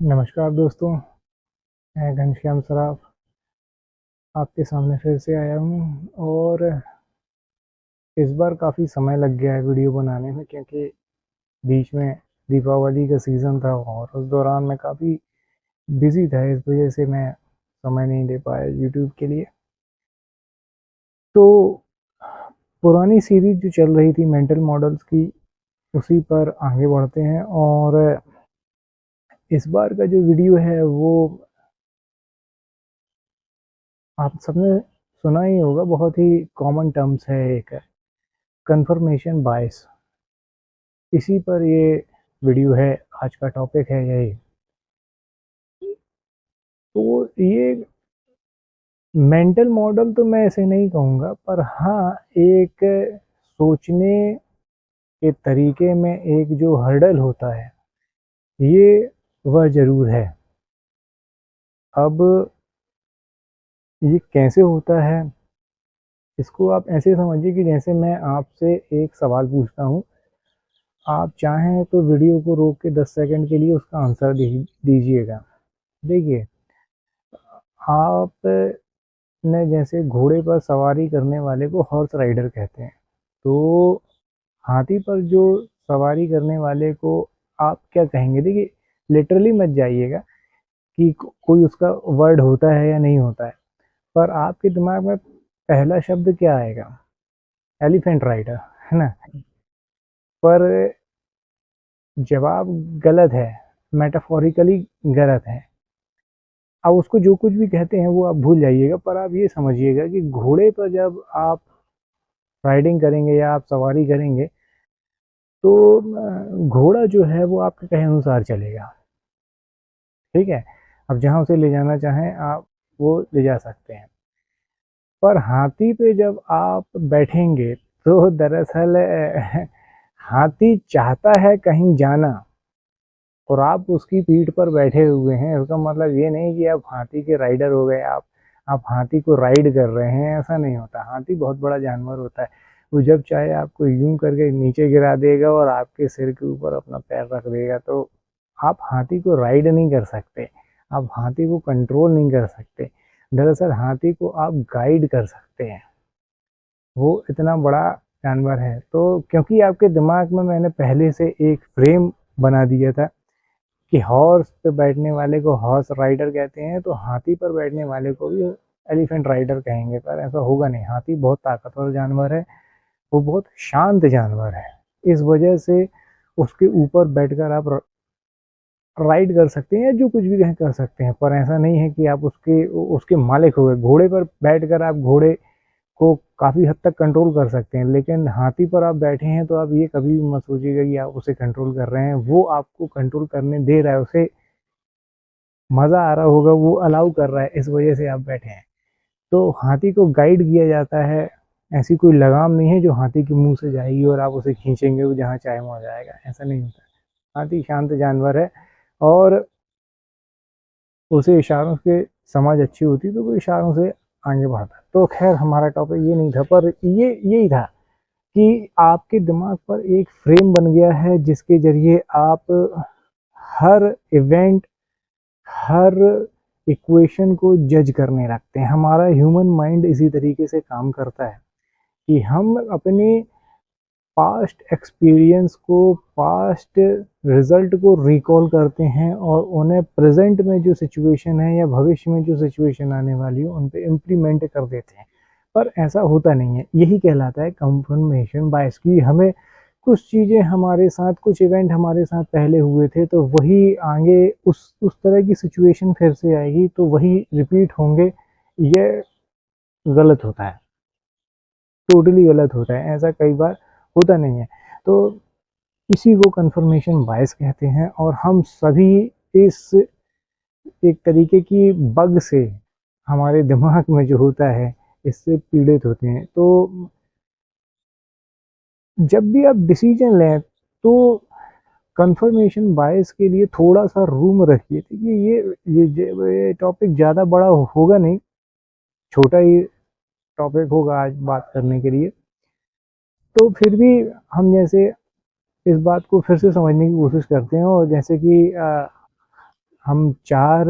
नमस्कार दोस्तों, मैं घनश्याम सराफ आपके सामने फिर से आया हूँ। और इस बार काफ़ी समय लग गया है वीडियो बनाने में, क्योंकि बीच में दीपावली का सीज़न था और उस दौरान मैं काफ़ी बिज़ी था। इस वजह से मैं समय नहीं दे पाया यूट्यूब के लिए। तो पुरानी सीरीज जो चल रही थी मेंटल मॉडल्स की, उसी पर आगे बढ़ते हैं। और इस बार का जो वीडियो है वो आप सबने सुना ही होगा, बहुत ही कॉमन टर्म्स है, एक कंफर्मेशन बायस। इसी पर ये वीडियो है, आज का टॉपिक है यही। तो ये मेंटल मॉडल तो मैं ऐसे नहीं कहूँगा, पर हाँ, एक सोचने के तरीके में एक जो हर्डल होता है, ये वह ज़रूर है। अब ये कैसे होता है, इसको आप ऐसे समझिए कि जैसे मैं आपसे एक सवाल पूछता हूँ, आप चाहें तो वीडियो को रोक के 10 सेकंड के लिए उसका आंसर दीजिएगा। देखिए, आप ने जैसे घोड़े पर सवारी करने वाले को हॉर्स राइडर कहते हैं, तो हाथी पर जो सवारी करने वाले को आप क्या कहेंगे? देखिए, लिटरली मत जाइएगा कि कोई उसका वर्ड होता है या नहीं होता है, पर आपके दिमाग में पहला शब्द क्या आएगा? एलिफेंट राइडर, है ना? पर जवाब गलत है, मेटाफोरिकली गलत है। अब उसको जो कुछ भी कहते हैं वो आप भूल जाइएगा, पर आप ये समझिएगा कि घोड़े पर जब आप राइडिंग करेंगे या आप सवारी करेंगे, तो घोड़ा जो है वो आपके कहे अनुसार चलेगा। ठीक है, अब जहाँ उसे ले जाना चाहें आप वो ले जा सकते हैं। पर हाथी पे जब आप बैठेंगे तो दरअसल हाथी चाहता है कहीं जाना, और आप उसकी पीठ पर बैठे हुए हैं। इसका मतलब ये नहीं कि आप हाथी के राइडर हो गए, आप हाथी को राइड कर रहे हैं, ऐसा नहीं होता। हाथी बहुत बड़ा जानवर होता है, वो जब चाहे आपको यूं करके नीचे गिरा देगा और आपके सिर के ऊपर अपना पैर रख देगा। तो आप हाथी को राइड नहीं कर सकते, आप हाथी को कंट्रोल नहीं कर सकते। दरअसल हाथी को आप गाइड कर सकते हैं, वो इतना बड़ा जानवर है। तो क्योंकि आपके दिमाग में मैंने पहले से एक फ्रेम बना दिया था कि हॉर्स पे बैठने वाले को हॉर्स राइडर कहते हैं, तो हाथी पर बैठने वाले को भी एलिफेंट राइडर कहेंगे, पर ऐसा होगा नहीं। हाथी बहुत ताकतवर जानवर है, वो बहुत शांत जानवर है। इस वजह से उसके ऊपर बैठकर आप राइड कर सकते हैं या जो कुछ भी कहें कर सकते हैं, पर ऐसा नहीं है कि आप उसके उसके मालिक हो गए। घोड़े पर बैठकर आप घोड़े को काफ़ी हद तक कंट्रोल कर सकते हैं, लेकिन हाथी पर आप बैठे हैं तो आप ये कभी भी मत सोचिएगा कि आप उसे कंट्रोल कर रहे हैं। वो आपको कंट्रोल करने दे रहा है, उसे मज़ा आ रहा होगा, वो अलाउ कर रहा है, इस वजह से आप बैठे हैं। तो हाथी को गाइड किया जाता है। ऐसी कोई लगाम नहीं है जो हाथी के मुंह से जाएगी और आप उसे खींचेंगे, वो जहाँ चाहे वहाँ जाएगा, ऐसा नहीं होता। हाथी शांत जानवर है, और उसे इशारों से समझ अच्छी होती तो वो इशारों से आगे बढ़ता। तो खैर, हमारा टॉपिक ये नहीं था, पर ये यही था कि आपके दिमाग पर एक फ्रेम बन गया है जिसके ज़रिए आप हर इवेंट, हर इक्वेशन को जज करने लगते हैं। हमारा ह्यूमन माइंड इसी तरीके से काम करता है कि हम अपने पास्ट एक्सपीरियंस को, पास्ट रिजल्ट को रिकॉल करते हैं और उन्हें प्रेजेंट में जो सिचुएशन है या भविष्य में जो सिचुएशन आने वाली है उन पे इम्प्लीमेंट कर देते हैं। पर ऐसा होता नहीं है। यही कहलाता है कंफर्मेशन बायस, की हमें कुछ चीज़ें हमारे साथ, कुछ इवेंट हमारे साथ पहले हुए थे, तो वही आगे उस तरह की सिचुएशन फिर से आएगी तो वही रिपीट होंगे। ये गलत होता है, टोटली गलत होता है, ऐसा कई बार होता नहीं है। तो इसी को कंफर्मेशन बायस कहते हैं, और हम सभी इस एक तरीके की बग से, हमारे दिमाग में जो होता है, इससे पीड़ित होते हैं। तो जब भी आप डिसीजन लें तो कंफर्मेशन बायस के लिए थोड़ा सा रूम रखिए। देखिए, ये टॉपिक ज़्यादा बड़ा होगा नहीं, छोटा ही टॉपिक होगा आज बात करने के लिए। तो फिर भी हम जैसे इस बात को फिर से समझने की कोशिश करते हैं, और जैसे कि हम 4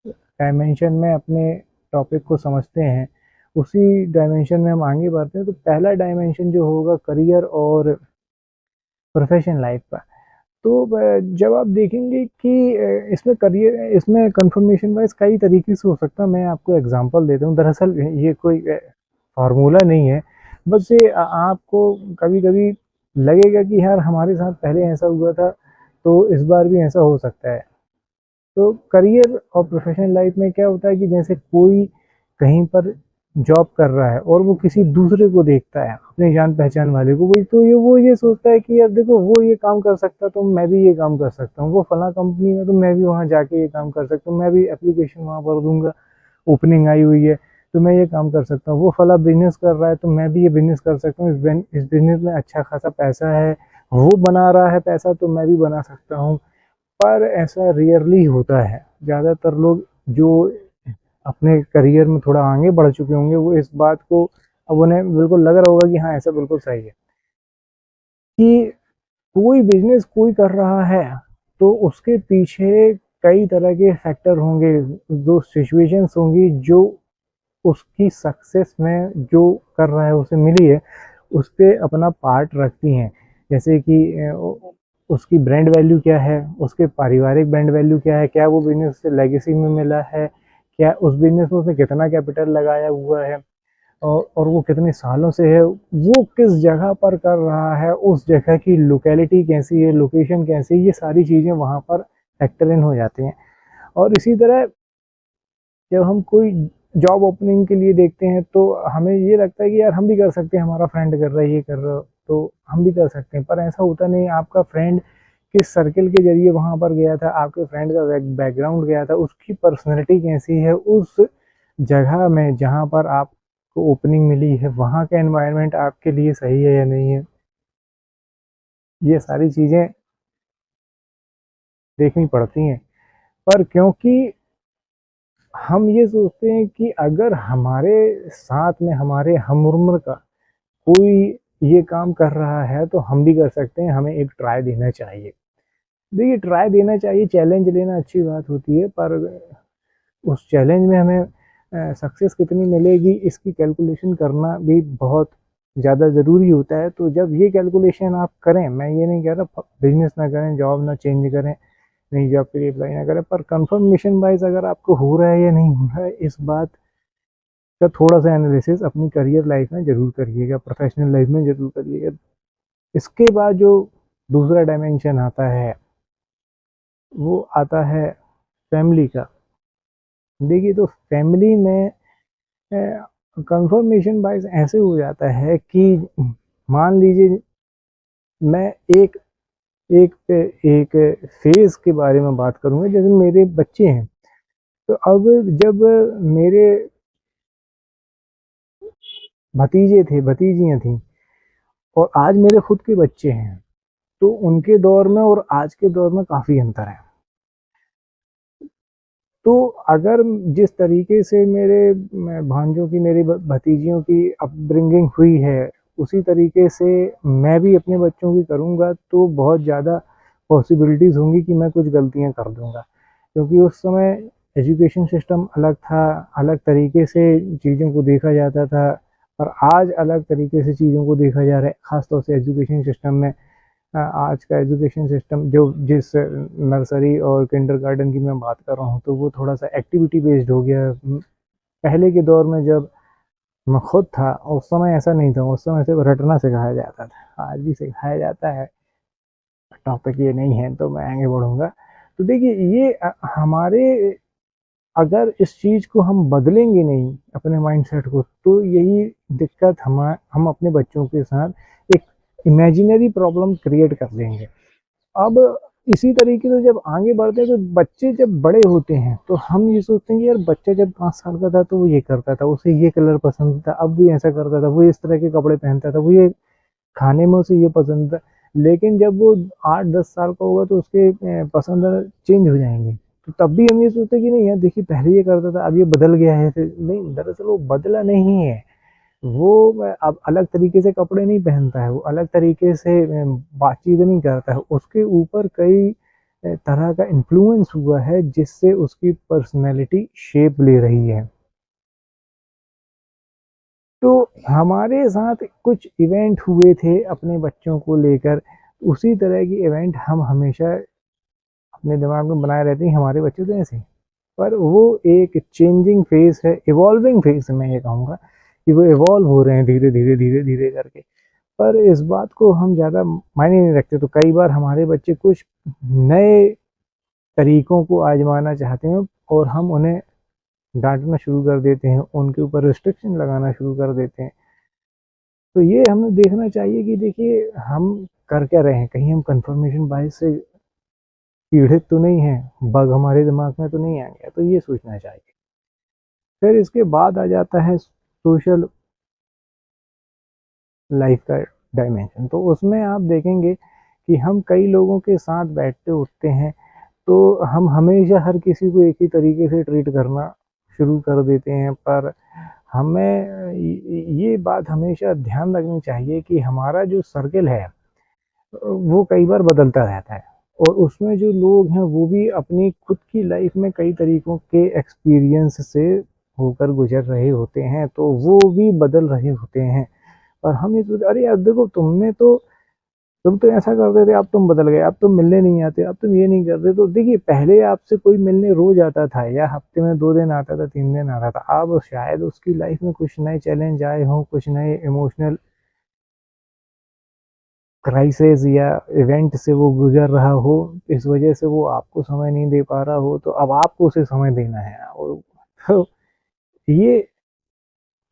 डायमेंशन में अपने टॉपिक को समझते हैं, उसी डायमेंशन में हम आगे बढ़ते हैं। तो पहला डायमेंशन जो होगा करियर और प्रोफेशन लाइफ का। तो जब आप देखेंगे कि इसमें करियर, इसमें कन्फर्मेशन वाइज कई तरीके से हो सकता है। मैं आपको एग्जांपल देता हूँ। दरअसल ये कोई फार्मूला नहीं है, बस ये आपको कभी कभी लगेगा कि यार हमारे साथ पहले ऐसा हुआ था, तो इस बार भी ऐसा हो सकता है। तो करियर और प्रोफेशनल लाइफ में क्या होता है कि जैसे कोई कहीं पर जॉब कर रहा है और वो किसी दूसरे को देखता है, अपने जान पहचान वाले को, वही तो ये वो ये सोचता है कि यार देखो वो ये काम कर सकता तो मैं भी ये काम कर सकता हूँ, वो फला कंपनी में तो मैं भी वहाँ जाके ये काम कर सकता हूँ, मैं भी एप्लीकेशन वहाँ पर दूंगा, ओपनिंग आई हुई है तो मैं ये काम कर सकता हूँ, वो फला बिजनेस कर रहा है तो मैं भी ये बिजनेस कर सकता हूँ, इस बिजनेस में अच्छा खासा पैसा है, वो बना रहा है पैसा तो मैं भी बना सकता हूँ। पर ऐसा रेयरली होता है। ज़्यादातर लोग जो अपने करियर में थोड़ा आगे बढ़ चुके होंगे, वो इस बात को अब उन्हें बिल्कुल लग रहा होगा कि हाँ ऐसा बिल्कुल सही है कि कोई बिजनेस कोई कर रहा है तो उसके पीछे कई तरह के फैक्टर होंगे, दो सिचुएशंस होंगी जो उसकी सक्सेस में जो कर रहा है उसे मिली है, उस पे अपना पार्ट रखती हैं। जैसे कि उसकी ब्रांड वैल्यू क्या है, उसके पारिवारिक ब्रांड वैल्यू क्या है, क्या वो बिजनेस उसे लेगेसी में मिला है, क्या उस बिजनेस में उसने कितना कैपिटल लगाया हुआ है, और वो कितने सालों से है, वो किस जगह पर कर रहा है, उस जगह की लोकेलिटी कैसी है, लोकेशन कैसी है, ये सारी चीज़ें वहाँ पर फैक्टर इन हो जाती हैं। और इसी तरह जब हम कोई जॉब ओपनिंग के लिए देखते हैं तो हमें ये लगता है कि यार हम भी कर सकते हैं, हमारा फ्रेंड कर रहा है, ये कर रहा है तो हम भी कर सकते हैं। पर ऐसा होता नहीं। आपका फ्रेंड किस सर्किल के जरिए वहां पर गया था, आपके फ्रेंड का बैकग्राउंड गया था, उसकी पर्सनैलिटी कैसी है, उस जगह में जहाँ पर आपको ओपनिंग मिली है वहाँ का एनवायरनमेंट आपके लिए सही है या नहीं है, ये सारी चीज़ें देखनी पड़ती हैं। पर क्योंकि हम ये सोचते हैं कि अगर हमारे साथ में हमारे हमउम्र का कोई ये काम कर रहा है तो हम भी कर सकते हैं, हमें एक ट्राई देना चाहिए। देखिए ट्राई देना चाहिए, चैलेंज लेना अच्छी बात होती है, पर उस चैलेंज में हमें सक्सेस कितनी मिलेगी इसकी कैलकुलेशन करना भी बहुत ज़्यादा ज़रूरी होता है। तो जब ये कैलकुलेशन आप करें, मैं ये नहीं कह रहा बिजनेस ना करें, जॉब ना चेंज करें, नई जॉब के लिए अप्लाई ना करें, पर कंफर्मेशन वाइज अगर आपको हो रहा है या नहीं हो रहा है, इस बात का थोड़ा सा एनालिसिस अपनी करियर लाइफ में ज़रूर करिएगा, प्रोफेशनल लाइफ में ज़रूर करिएगा। इसके बाद जो दूसरा डायमेंशन आता है वो आता है फैमिली का। देखिए तो फैमिली में कंफर्मेशन वाइज ऐसे हो जाता है कि मान लीजिए मैं एक एक एक फेज के बारे में बात करूंगा, जैसे मेरे बच्चे हैं। तो अब जब मेरे भतीजे थे, भतीजियां थी, और आज मेरे खुद के बच्चे हैं, तो उनके दौर में और आज के दौर में काफ़ी अंतर है। तो अगर जिस तरीके से मेरे भांजों की, मेरी भतीजियों की अपब्रिंगिंग हुई है, उसी तरीके से मैं भी अपने बच्चों की करूँगा तो बहुत ज़्यादा पॉसिबिलिटीज़ होंगी कि मैं कुछ गलतियाँ कर दूँगा। क्योंकि उस समय एजुकेशन सिस्टम अलग था, अलग तरीके से चीज़ों को देखा जाता था, और आज अलग तरीके से चीज़ों को देखा जा रहा है। ख़ास तौर से एजुकेशन सिस्टम में आज का एजुकेशन सिस्टम जो जिस नर्सरी और किंडरगार्टन की मैं बात कर रहा हूँ, तो वो थोड़ा सा एक्टिविटी बेस्ड हो गया। पहले के दौर में जब मैं खुद था उस समय ऐसा नहीं था, उस समय सिर्फ रटना सिखाया जाता था, आज भी सिखाया जाता है। टॉपिक ये नहीं है तो मैं आगे बढ़ूंगा। तो देखिए ये हमारे, अगर इस चीज़ को हम बदलेंगे नहीं अपने माइंडसेट को, तो यही दिक्कत हम अपने बच्चों के साथ एक इमेजिनरी प्रॉब्लम क्रिएट कर देंगे। अब इसी तरीके से जब आगे बढ़ते हैं तो बच्चे जब बड़े होते हैं तो हम ये सोचते हैं कि यार बच्चा जब 5 साल का था तो वो ये करता था, उसे ये कलर पसंद था, अब भी ऐसा करता था, वो इस तरह के कपड़े पहनता था, वो ये खाने में उसे ये पसंद था। लेकिन जब वो 8-10 साल का होगा तो उसके पसंद चेंज हो जाएंगे। तो तब भी हम ये सोचते हैं कि नहीं यार देखिए पहले ये करता था अब ये बदल गया है। तो नहीं, दरअसल वो बदला नहीं है, वो अब अलग तरीके से कपड़े नहीं पहनता है, वो अलग तरीके से बातचीत नहीं करता है, उसके ऊपर कई तरह का इन्फ्लुएंस हुआ है जिससे उसकी पर्सनैलिटी शेप ले रही है। तो हमारे साथ कुछ इवेंट हुए थे अपने बच्चों को लेकर, उसी तरह की इवेंट हम हमेशा अपने दिमाग में बनाए रहते हैं, हमारे बच्चे तो ऐसे हैं। पर वो एक चेंजिंग फेज है, इवॉल्विंग फेज मैं ये कहूँगा कि वो इवॉल्व हो रहे हैं धीरे धीरे धीरे धीरे करके। पर इस बात को हम ज़्यादा मायने नहीं रखते, तो कई बार हमारे बच्चे कुछ नए तरीकों को आजमाना चाहते हैं और हम उन्हें डांटना शुरू कर देते हैं, उनके ऊपर रिस्ट्रिक्शन लगाना शुरू कर देते हैं। तो ये हमें देखना चाहिए कि देखिए हम कर क्या रहे हैं, कहीं हम कंफर्मेशन बायस से पीड़ित तो नहीं है, बग हमारे दिमाग में तो नहीं आ गया, तो ये सोचना चाहिए। फिर इसके बाद आ जाता है सोशल लाइफ का डायमेंशन। तो उसमें आप देखेंगे कि हम कई लोगों के साथ बैठते उठते हैं, तो हम हमेशा हर किसी को एक ही तरीके से ट्रीट करना शुरू कर देते हैं। पर हमें ये बात हमेशा ध्यान रखनी चाहिए कि हमारा जो सर्कल है वो कई बार बदलता रहता है, और उसमें जो लोग हैं वो भी अपनी खुद की लाइफ में कई तरीकों के एक्सपीरियंस से होकर गुजर रहे होते हैं, तो वो भी बदल रहे होते हैं। और हम ये सोचते अरे यार देखो तुम तो ऐसा करते थे, अब तुम बदल गए, अब तुम मिलने नहीं आते, अब तुम ये नहीं करते। तो देखिए पहले आपसे कोई मिलने रोज आता था या हफ्ते में 2 दिन आता था, 3 दिन आता था। अब शायद उसकी लाइफ में कुछ नए चैलेंज आए हों, कुछ नए इमोशनल क्राइसिस या इवेंट से वो गुजर रहा हो, इस वजह से वो आपको समय नहीं दे पा रहा हो, तो अब आपको उसे समय देना है। और तो ये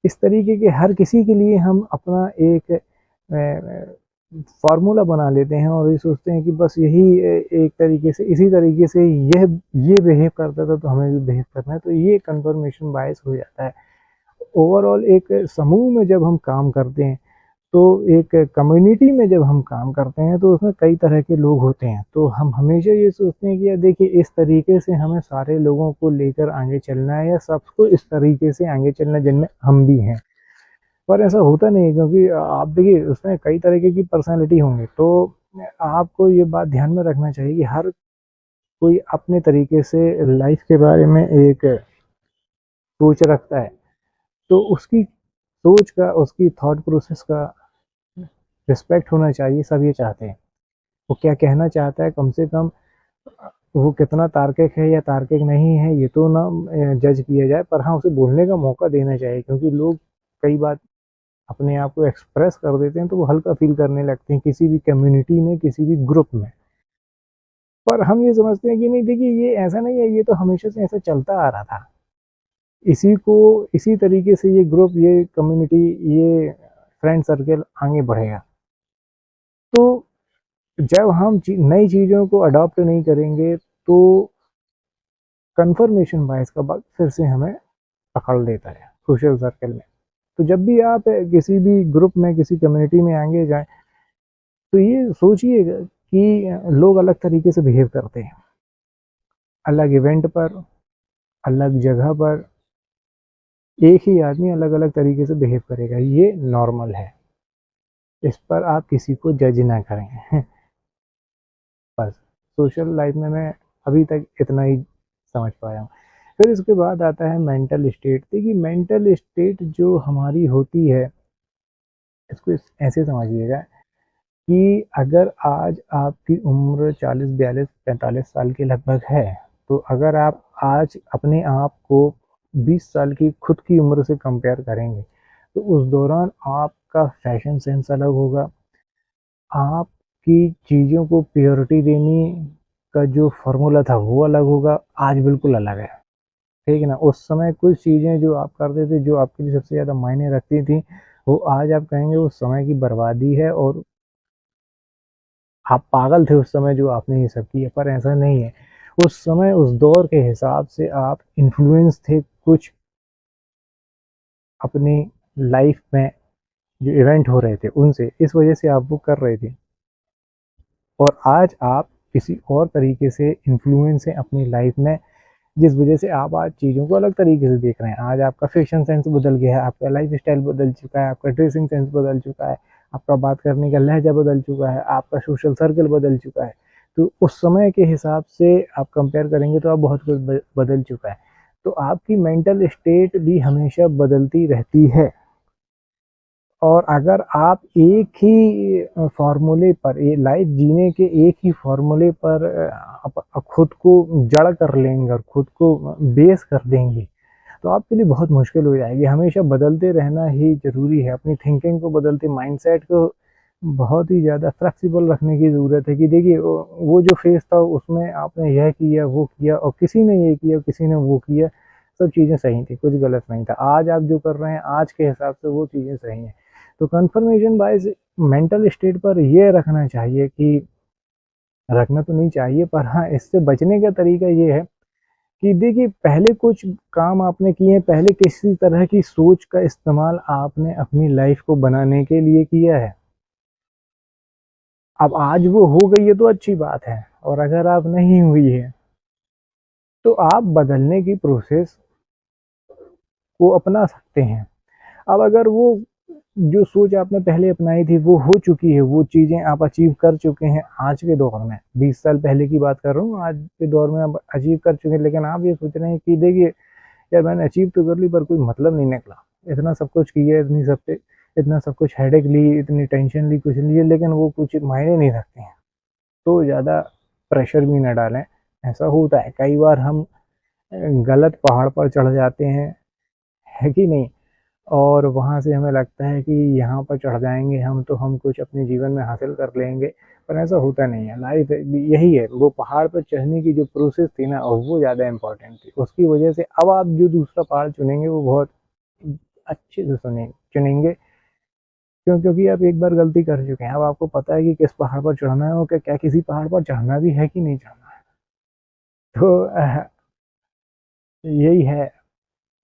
इस तरीके के हर किसी के लिए हम अपना एक फार्मूला बना लेते हैं और ये सोचते हैं कि बस यही एक तरीके से इसी तरीके से ये बिहेव करता था तो हमें भी बिहेव करना है, तो ये कंफर्मेशन बायस हो जाता है। ओवरऑल एक समूह में जब हम काम करते हैं, तो एक कम्युनिटी में जब हम काम करते हैं, तो उसमें कई तरह के लोग होते हैं, तो हम हमेशा ये सोचते हैं कि यार देखिए इस तरीके से हमें सारे लोगों को लेकर आगे चलना है या सबको इस तरीके से आगे चलना है जिनमें हम भी हैं। पर ऐसा होता नहीं है, क्योंकि आप देखिए उसमें कई तरीके की पर्सनैलिटी होंगी, तो आपको ये बात ध्यान में रखना चाहिए कि हर कोई अपने तरीके से लाइफ के बारे में एक सोच रखता है, तो उसकी सोच का, उसकी थॉट प्रोसेस का रिस्पेक्ट होना चाहिए। सब ये चाहते हैं, वो क्या कहना चाहता है, कम से कम वो कितना तार्किक है या तार्किक नहीं है ये तो ना जज किया जाए, पर हाँ उसे बोलने का मौका देना चाहिए। क्योंकि लोग कई बार अपने आप को एक्सप्रेस कर देते हैं, तो वो हल्का फील करने लगते हैं किसी भी कम्युनिटी में, किसी भी ग्रुप में। पर हम ये समझते हैं कि नहीं देखिए ये ऐसा नहीं है, ये तो हमेशा से ऐसा चलता आ रहा था, इसी को इसी तरीके से ये ग्रुप, ये कम्युनिटी, ये फ्रेंड सर्कल आगे बढ़ेगा। तो जब हम नई चीज़ों को अडॉप्ट नहीं करेंगे, तो कन्फर्मेशन बायस का बग फिर से हमें पकड़ लेता है सोशल सर्कल में। तो जब भी आप किसी भी ग्रुप में, किसी कम्युनिटी में आगे जाएं, तो ये सोचिएगा कि लोग अलग तरीके से बिहेव करते हैं, अलग इवेंट पर, अलग जगह पर एक ही आदमी अलग अलग तरीके से बिहेव करेगा, ये नॉर्मल है। इस पर आप किसी को जज ना करें। बस सोशल लाइफ में मैं अभी तक इतना ही समझ पाया हूँ। फिर इसके बाद आता है मेंटल स्टेट। देखिए मेंटल स्टेट जो हमारी होती है, इसको ऐसे समझिएगा कि अगर आज आपकी उम्र 40, 42, 45 साल के लगभग है, तो अगर आप आज अपने आप को 20 साल की खुद की उम्र से कंपेयर करेंगे, तो उस दौरान आपका फैशन सेंस अलग होगा, आपकी चीज़ों को प्योरिटी देने का जो फॉर्मूला था वो अलग होगा, आज बिल्कुल अलग है। ठीक है ना? उस समय कुछ चीज़ें जो आप करते थे, जो आपके लिए सबसे ज़्यादा मायने रखती थी, वो आज आप कहेंगे वो समय की बर्बादी है और आप पागल थे उस समय जो आपने ये सब किया। पर ऐसा नहीं है, उस समय उस दौर के हिसाब से आप इन्फ्लुएंस थे कुछ अपनी लाइफ में जो इवेंट हो रहे थे उनसे, इस वजह से आप वो कर रहे थे। और आज आप किसी और तरीके से इन्फ्लुएंस हैं अपनी लाइफ में, जिस वजह से आप आज चीज़ों को अलग तरीके से देख रहे हैं। आज आपका फैशन सेंस बदल गया है, आपका लाइफ स्टाइल बदल चुका है, आपका ड्रेसिंग सेंस बदल चुका है, आपका बात करने का लहजा बदल चुका है, आपका सोशल सर्कल बदल चुका है। तो उस समय के हिसाब से आप कंपेयर करेंगे तो आप बहुत कुछ बदल चुका है। तो आपकी मेंटल स्टेट भी हमेशा बदलती रहती है। और अगर आप एक ही फ़ॉर्मूले पर ये लाइफ़ जीने के एक ही फ़ॉर्मूले पर आप खुद को जड़ कर लेंगे और खुद को बेस कर देंगे, तो आपके लिए बहुत मुश्किल हो जाएगी। हमेशा बदलते रहना ही ज़रूरी है। अपनी थिंकिंग को बदलते माइंडसेट को बहुत ही ज़्यादा फ्लेक्सिबल रखने की ज़रूरत है कि देखिए वो जो फ़ेज़ था उसमें आपने यह किया, वो किया और किसी ने ये किया, किसी ने वो किया, सब चीज़ें सही थी, कुछ गलत नहीं था। आज आप जो कर रहे हैं, आज के हिसाब से वो चीज़ें सही हैं। तो कन्फर्मेशन बायस मेंटल स्टेट पर ये रखना चाहिए कि रखना तो नहीं चाहिए, पर हाँ, इससे बचने का तरीका ये है कि देखिए पहले कुछ काम आपने किए हैं, पहले किसी तरह की सोच का इस्तेमाल आपने अपनी लाइफ़ को बनाने के लिए किया है। अब आज वो हो गई है तो अच्छी बात है, और अगर आप नहीं हुई है, तो आप बदलने की प्रोसेस को अपना सकते हैं। अब अगर वो जो सोच आपने पहले अपनाई थी वो हो चुकी है, वो चीज़ें आप अचीव कर चुके हैं आज के दौर में, 20 साल पहले की बात कर रहा हूँ, आज के दौर में आप अचीव कर चुके हैं, लेकिन आप ये सोच रहे हैं कि देखिए यार मैंने अचीव तो कर ली पर कोई मतलब नहीं निकला। इतना सब कुछ किया, इतना सब कुछ हेडेक ली, इतनी टेंशन ली, कुछ लिए, लेकिन वो कुछ मायने नहीं रखते हैं। तो ज़्यादा प्रेशर भी ना डालें। ऐसा होता है कई बार हम गलत पहाड़ पर चढ़ जाते हैं, है कि नहीं? और वहाँ से हमें लगता है कि यहाँ पर चढ़ जाएँगे हम तो हम कुछ अपने जीवन में हासिल कर लेंगे, पर ऐसा होता नहीं है। लाइफ़ यही है, वो पहाड़ पर चढ़ने की जो प्रोसेस थी ना वो ज़्यादा इम्पोर्टेंट थी। उसकी वजह से अब आप जो दूसरा पहाड़ चुनेंगे वो बहुत अच्छे से चुनेंगे। क्यों? क्योंकि आप एक बार गलती कर चुके हैं। अब आपको पता है कि किस पहाड़ पर चढ़ना है और क्या क्या किसी पहाड़ पर चढ़ना भी है कि नहीं चढ़ना है। तो यही है,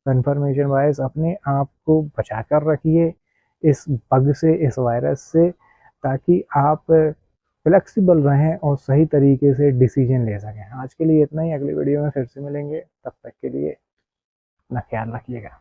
कन्फर्मेशन वाइज़ अपने आप को बचा कर रखिए इस बग से, इस वायरस से, ताकि आप फ्लेक्सिबल रहें और सही तरीके से डिसीजन ले सकें। आज के लिए इतना ही, अगली वीडियो में फिर से मिलेंगे, तब तक के लिए अपना ख्याल रखिएगा।